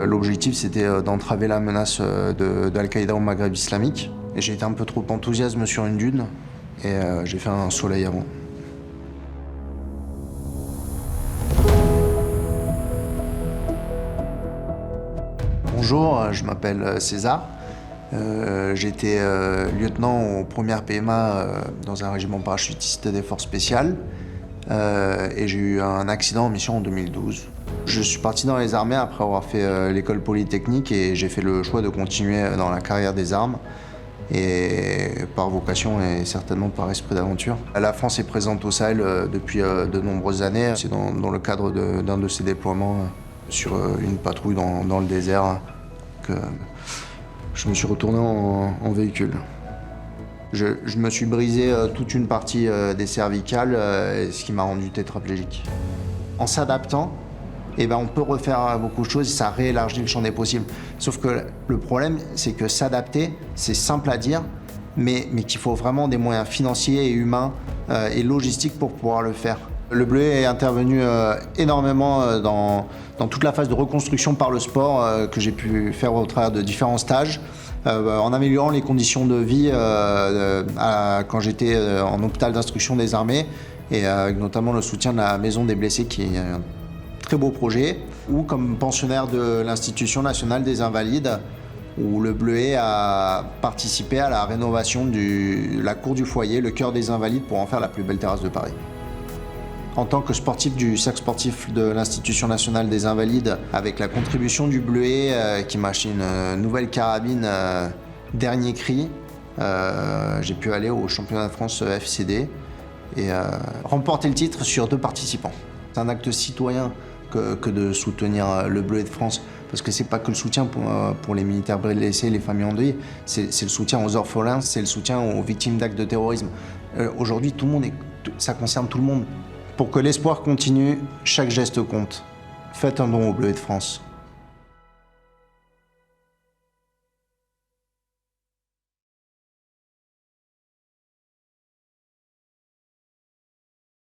L'objectif, c'était d'entraver la menace d'Al-Qaïda au Maghreb islamique. Et j'ai été un peu trop enthousiaste sur une dune et j'ai fait un soleil avant. Bonjour, je m'appelle César. J'étais lieutenant au 1er PMA dans un régiment parachutiste des forces spéciales et j'ai eu un accident en mission en 2012. Je suis parti dans les armées après avoir fait l'école polytechnique et j'ai fait le choix de continuer dans la carrière des armes et par vocation et certainement par esprit d'aventure. La France est présente au Sahel depuis de nombreuses années. C'est dans le cadre d'un de ses déploiements sur une patrouille dans le désert que je me suis retourné en véhicule. Je me suis brisé toute une partie des cervicales, ce qui m'a rendu tétraplégique. En s'adaptant, on peut refaire beaucoup de choses et ça réélargit le champ des possibles. Sauf que le problème, c'est que s'adapter, c'est simple à dire, mais qu'il faut vraiment des moyens financiers et humains et logistiques pour pouvoir le faire. Le Bleuet est intervenu énormément dans toute la phase de reconstruction par le sport que j'ai pu faire au travers de différents stages, en améliorant les conditions de vie quand j'étais en hôpital d'instruction des armées et avec notamment le soutien de la Maison des blessés qui est un très beau projet, ou comme pensionnaire de l'Institution nationale des invalides où le Bleuet a participé à la rénovation de la cour du foyer, le cœur des invalides, pour en faire la plus belle terrasse de Paris. En tant que sportif du cercle sportif de l'Institution nationale des invalides, avec la contribution du Bleuet qui m'a acheté une nouvelle carabine dernier cri, j'ai pu aller au championnat de France FCD et remporter le titre sur 2 participants. C'est un acte citoyen que de soutenir le Bleuet de France, parce que c'est pas que le soutien pour les militaires blessés, les familles endeuillées, c'est le soutien aux orphelins, c'est le soutien aux victimes d'actes de terrorisme. Aujourd'hui, ça concerne tout le monde. Pour que l'espoir continue, chaque geste compte. Faites un don au Bleuet de France.